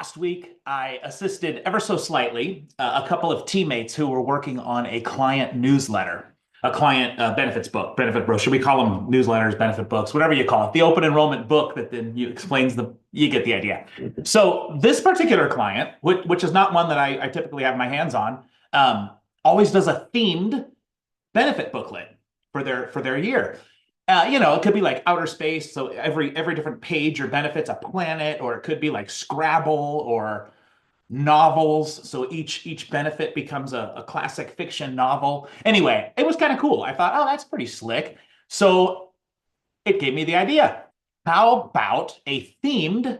last week, I assisted ever so slightly a couple of teammates who were working on a client newsletter, a client benefits book, benefit brochure. We call them newsletters, benefit books, whatever you call it. The open enrollment book that then you explains you get the idea. So this particular client, which is not one that I typically have my hands on, always does a themed benefit booklet for their year. It could be like outer space. So every different page or benefits a planet, or it could be like Scrabble or novels. So each benefit becomes a classic fiction novel. Anyway, it was kind of cool. I thought, oh, that's pretty slick. So it gave me the idea. How about a themed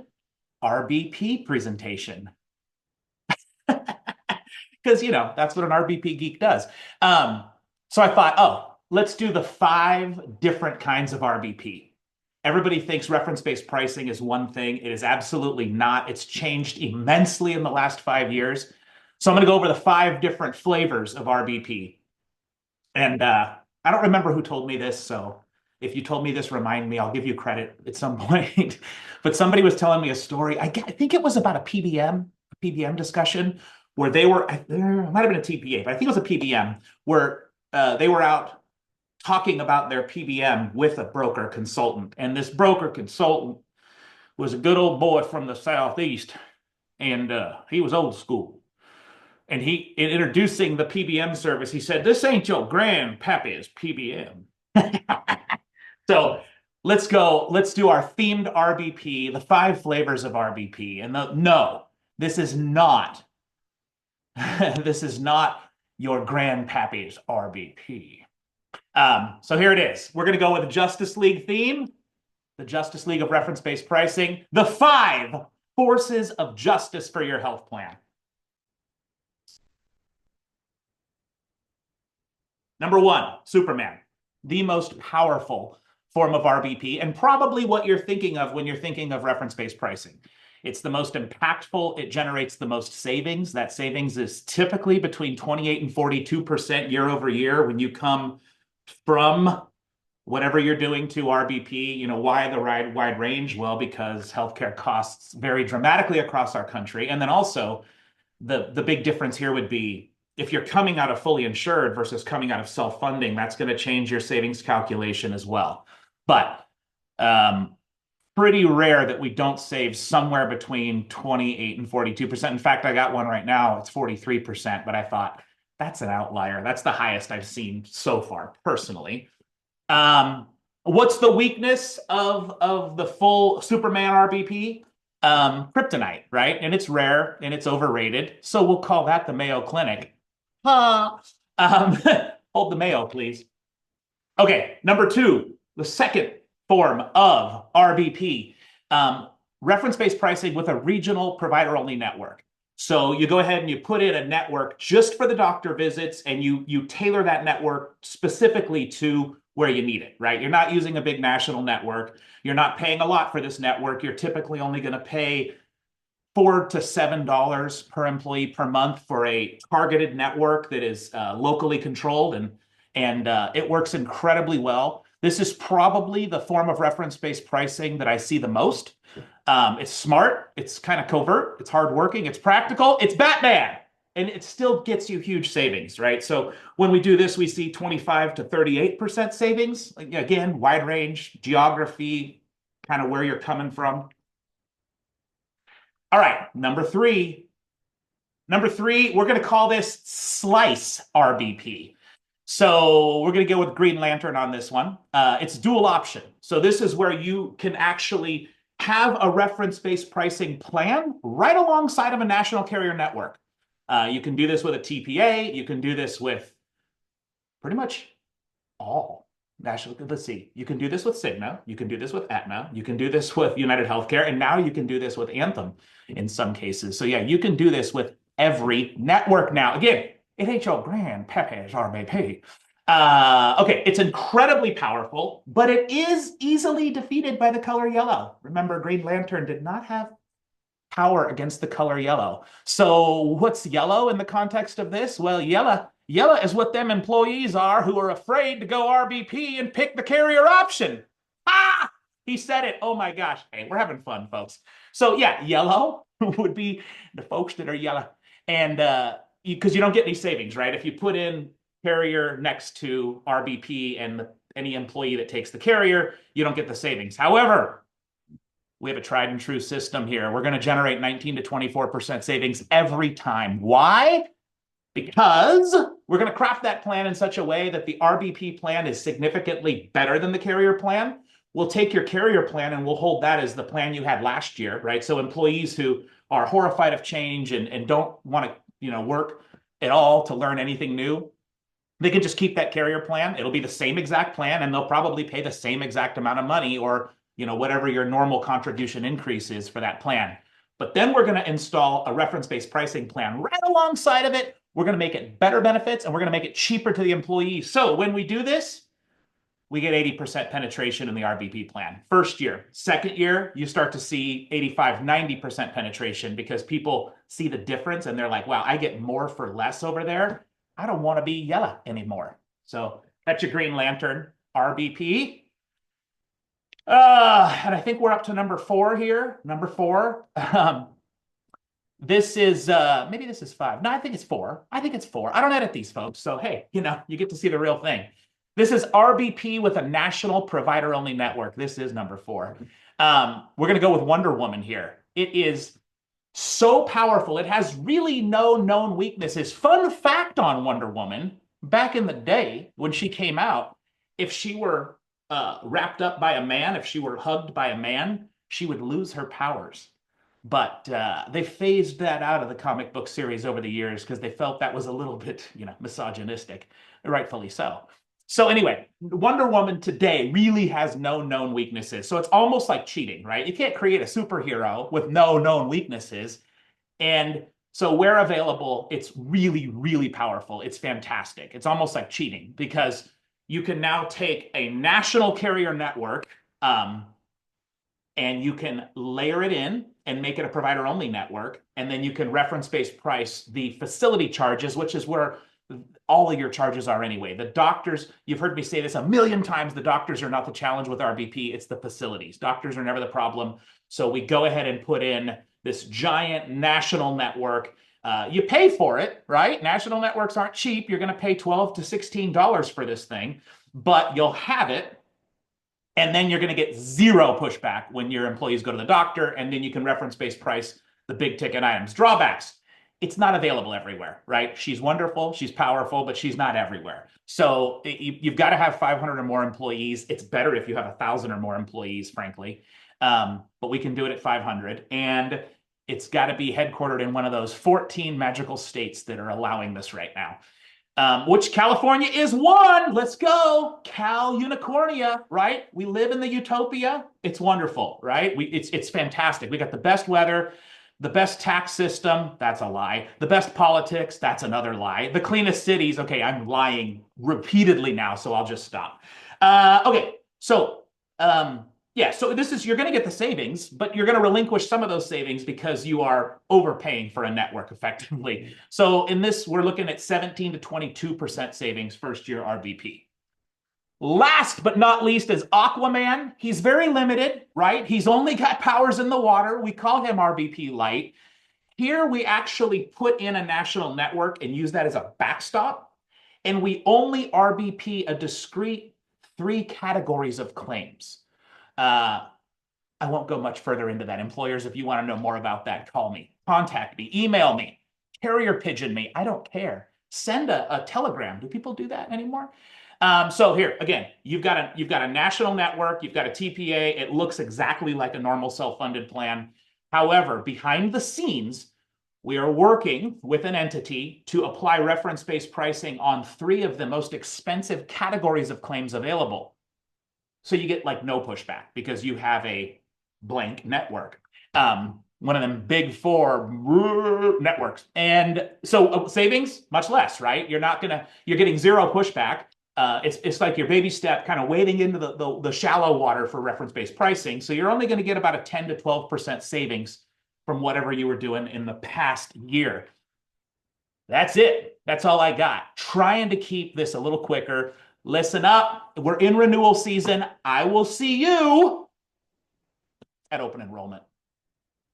RBP presentation? Because, that's what an RBP geek does. So I thought, oh, let's do the 5 different kinds of RBP. Everybody thinks reference-based pricing is one thing. It is absolutely not. It's changed immensely in the last 5 years. So I'm going to go over the 5 different flavors of RBP. And I don't remember who told me this, so if you told me this, remind me. I'll give you credit at some point. But somebody was telling me a story. I think it was about a PBM discussion where they were, it might have been a TPA, but I think it was a PBM where they were out talking about their PBM with a broker consultant. And this broker consultant was a good old boy from the Southeast. And he was old school. And in introducing the PBM service, he said, "This ain't your grandpappy's PBM." So let's do our themed RBP, the 5 flavors of RBP. And no, this is not, this is not your grandpappy's RBP. So here it is. We're going to go with the Justice League theme, the Justice League of reference-based pricing, the 5 forces of justice for your health plan. Number 1, Superman, the most powerful form of RBP, and probably what you're thinking of when you're thinking of reference-based pricing. It's the most impactful. It generates the most savings. That savings is typically between 28 and 42% year over year when you come from whatever you're doing to RBP. Why the wide range? Well, because healthcare costs vary dramatically across our country. And then also the big difference here would be if you're coming out of fully insured versus coming out of self-funding, that's going to change your savings calculation as well. But pretty rare that we don't save somewhere between 28 and 42%. In fact, I got one right now. It's 43%, but I thought that's an outlier. That's the highest I've seen so far, personally. What's the weakness of the full Superman RBP? Kryptonite, right? And it's rare and it's overrated. So we'll call that the Mayo Clinic. Hold the Mayo, please. Okay, number 2, the second form of RBP, reference-based pricing with a regional provider-only network. So you go ahead and you put in a network just for the doctor visits, and you tailor that network specifically to where you need it, right? You're not using a big national network. You're not paying a lot for this network. You're typically only going to pay $4 to $7 per employee per month for a targeted network that is locally controlled, and it works incredibly well. This is probably the form of reference-based pricing that I see the most. It's smart, it's kind of covert, it's hardworking, it's practical, it's Batman, and it still gets you huge savings, right? So when we do this, we see 25 to 38% savings. Again, wide range, geography, kind of where you're coming from. All right, number 3. Number 3, we're going to call this Slice RBP. So we're going to go with Green Lantern on this one. It's dual option. So this is where you can actually have a reference-based pricing plan right alongside of a national carrier network. You can do this with a TPA. You can do this with pretty much all national. Let's see. You can do this with Cigna. You can do this with Aetna. You can do this with United Healthcare. And now you can do this with Anthem in some cases. So yeah, you can do this with every network now. Again, it ain't your grandpappy's RBP. Okay, it's incredibly powerful, but it is easily defeated by the color yellow. Remember, Green Lantern did not have power against the color yellow. So what's yellow in the context of this? Well, yellow is what them employees are who are afraid to go RBP and pick the carrier option. Ah! He said it. Oh my gosh. Hey, we're having fun, folks. So yeah, yellow would be the folks that are yellow. And because you don't get any savings, right? If you put in carrier next to RBP and any employee that takes the carrier, you don't get the savings. However, we have a tried and true system here. We're going to generate 19 to 24% savings every time. Why? Because we're going to craft that plan in such a way that the RBP plan is significantly better than the carrier plan. We'll take your carrier plan and we'll hold that as the plan you had last year, right? So employees who are horrified of change and don't want to, work at all to learn anything new, they can just keep that carrier plan. It'll be the same exact plan, and they'll probably pay the same exact amount of money, or whatever your normal contribution increase is for that plan. But then we're going to install a reference-based pricing plan right alongside of it. We're going to make it better benefits, and we're going to make it cheaper to the employee. So when we do this, we get 80% penetration in the RBP plan. First year. Second year, you start to see 85, 90% penetration because people see the difference and they're like, wow, I get more for less over there. I don't want to be yellow anymore. So that's your Green Lantern RBP. And I think we're up to number 4 here. Number 4. This is, maybe this is 5. No, I think it's 4. I think it's 4. I don't edit these, folks. So, hey, you get to see the real thing. This is RBP with a national provider-only network. This is number 4. We're going to go with Wonder Woman here. It is so powerful. It has really no known weaknesses. Fun fact on Wonder Woman, back in the day when she came out, if she were wrapped up by a man, if she were hugged by a man, she would lose her powers. But they phased that out of the comic book series over the years because they felt that was a little bit, misogynistic, rightfully so. So anyway, Wonder Woman today really has no known weaknesses. So it's almost like cheating, right? You can't create a superhero with no known weaknesses. And so where available, it's really, really powerful. It's fantastic. It's almost like cheating because you can now take a national carrier network and you can layer it in and make it a provider-only network. And then you can reference-based price the facility charges, which is where all of your charges are anyway. The doctors, you've heard me say this a million times, the doctors are not the challenge with RBP, it's the facilities. Doctors are never the problem. So we go ahead and put in this giant national network. You pay for it, right? National networks aren't cheap. You're going to pay $12 to $16 for this thing, but you'll have it. And then you're going to get zero pushback when your employees go to the doctor, and then you can reference-based price the big ticket items. Drawbacks. It's not available everywhere, right? She's wonderful, she's powerful, but she's not everywhere. So you've got to have 500 or more employees. It's better if you have 1,000 or more employees, frankly. But we can do it at 500. And it's got to be headquartered in one of those 14 magical states that are allowing this right now. Which California is one. Let's go. Cal Unicornia, right? We live in the utopia. It's wonderful, right? It's fantastic. We got the best weather. The best tax system, that's a lie. The best politics, that's another lie. The cleanest cities, okay, I'm lying repeatedly now, so I'll just stop. Okay, so yeah, so this is, you're going to get the savings, but you're going to relinquish some of those savings because you are overpaying for a network effectively. So in this, we're looking at 17 to 22% savings first year RBP. Last but not least is Aquaman. He's very limited, right? He's only got powers in the water. We call him RBP Light. Here we actually put in a national network and use that as a backstop. And we only RBP a discrete 3 categories of claims. I won't go much further into that. Employers, if you want to know more about that, call me, contact me, email me, carrier pigeon me. I don't care. Send a telegram. Do people do that anymore? So here, again, you've got a national network, you've got a TPA. It looks exactly like a normal self-funded plan. However, behind the scenes, we are working with an entity to apply reference-based pricing on 3 of the most expensive categories of claims available. So you get like no pushback because you have a blank network. One of them big 4 networks. And so savings, much less, right? You're getting zero pushback. It's like your baby step kind of wading into the shallow water for reference-based pricing. So you're only going to get about a 10 to 12% savings from whatever you were doing in the past year. That's it. That's all I got. Trying to keep this a little quicker. Listen up. We're in renewal season. I will see you at open enrollment.